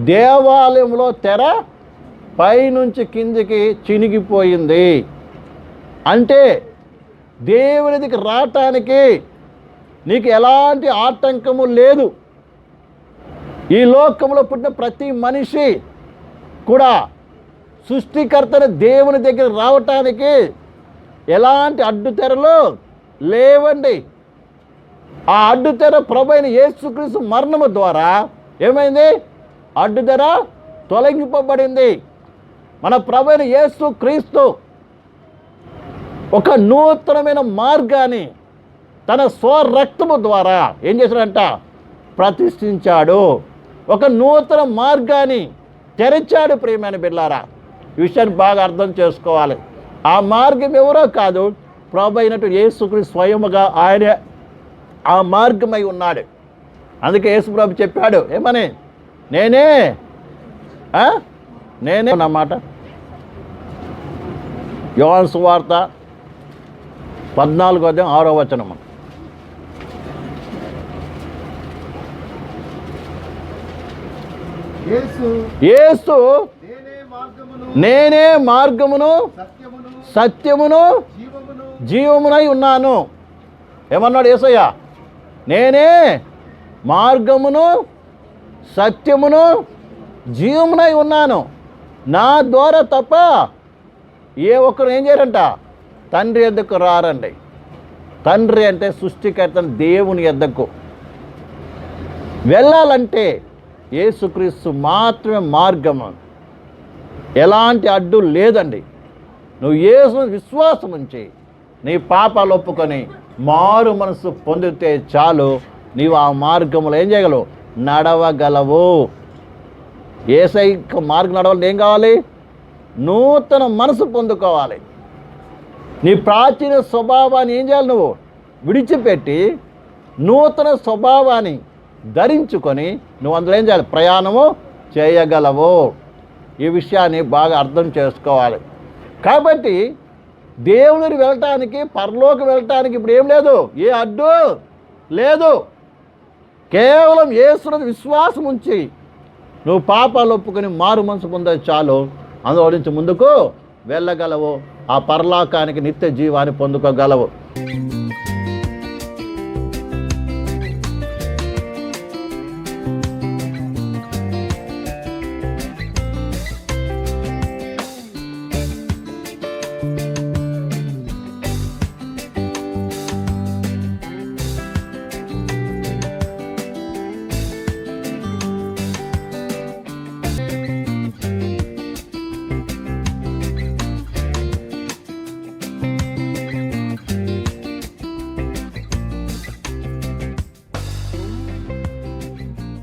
దేవాలయంలో తెర పైనుంచి కిందికి చినిగిపోయింది. అంటే దేవునికి రావటానికి నీకు ఎలాంటి ఆటంకము లేదు. ఈ లోకంలో పుట్టిన ప్రతి మనిషి కూడా సృష్టికర్తని దేవుని దగ్గర రావటానికి ఎలాంటి అడ్డుతెరలు లేవండి. ఆ అడ్డుతెర ప్రభువైన యేసుక్రీస్తు మరణము ద్వారా ఏమైంది? అడ్డుతెర తొలగింపబడింది. మన ప్రభువైన యేసుక్రీస్తు ఒక నూతనమైన మార్గాన్ని తన స్వరక్తము ద్వారా ఏం చేశాడంట? ప్రతిష్ఠించాడు. ఒక నూతన మార్గాన్ని తెరిచాడు. ప్రియమైన బిడ్డలారా, ఈ విషయాన్ని బాగా అర్థం చేసుకోవాలి. ఆ మార్గం ఎవరో కాదు, ప్రభు అయినట్టు యేసుక్రీస్తు స్వయముగా ఆయనే ఆ మార్గమై ఉన్నాడు. అందుకే యేసు ప్రభు చెప్పాడు ఏమని? నేనే అన్నమాట. యోహాను సువార్త 14:6 యేసు నేనే మార్గమును సత్యమును జీవమునై ఉన్నాను. ఏమన్నాడు యేసయ్య? నేనే మార్గమును సత్యమును జీవమునై ఉన్నాను. నా ద్వారా తప్ప ఏ ఒక్కరు ఏం చేయరంట? తండ్రి యొద్దకు రారండి. తండ్రి అంటే సృష్టికర్త దేవుని యొద్దకు వెళ్ళాలంటే యేసుక్రీస్తు మాత్రమే మార్గము. ఎలాంటి అడ్డు లేదండి. నువ్వు యేసుని విశ్వాసం ఉంచి నీ పాపాలు ఒప్పుకొని మారు మనసు పొందితే చాలు, నీవు ఆ మార్గంలో ఏం చేయగలవు? నడవగలవు. యేసయ్య మార్గం నడవాలంటే ఏం కావాలి? నూతన మనసు పొందుకోవాలి. నీ ప్రాచీన స్వభావాన్ని ఏం చేయాలి? నువ్వు విడిచిపెట్టి నూతన స్వభావాన్ని ధరించుకొని నువ్వు అందులో ఏం చేయాలి? ప్రయాణము చేయగలవు. ఈ విషయాన్ని బాగా అర్థం చేసుకోవాలి. కాబట్టి దేవుని వెళ్ళటానికి, పరలోకి వెళ్ళటానికి ఇప్పుడు ఏం లేదు, ఏ అడ్డు లేదు. కేవలం యేసుని విశ్వాసం ఉంచి నువ్వు పాపాలు ఒప్పుకొని మారు మనసు పొందే చాలు, అందులో నుంచి ముందుకు వెళ్ళగలవు. ఆ పరలోకానికి నిత్య జీవాన్ని పొందుకోగలవు.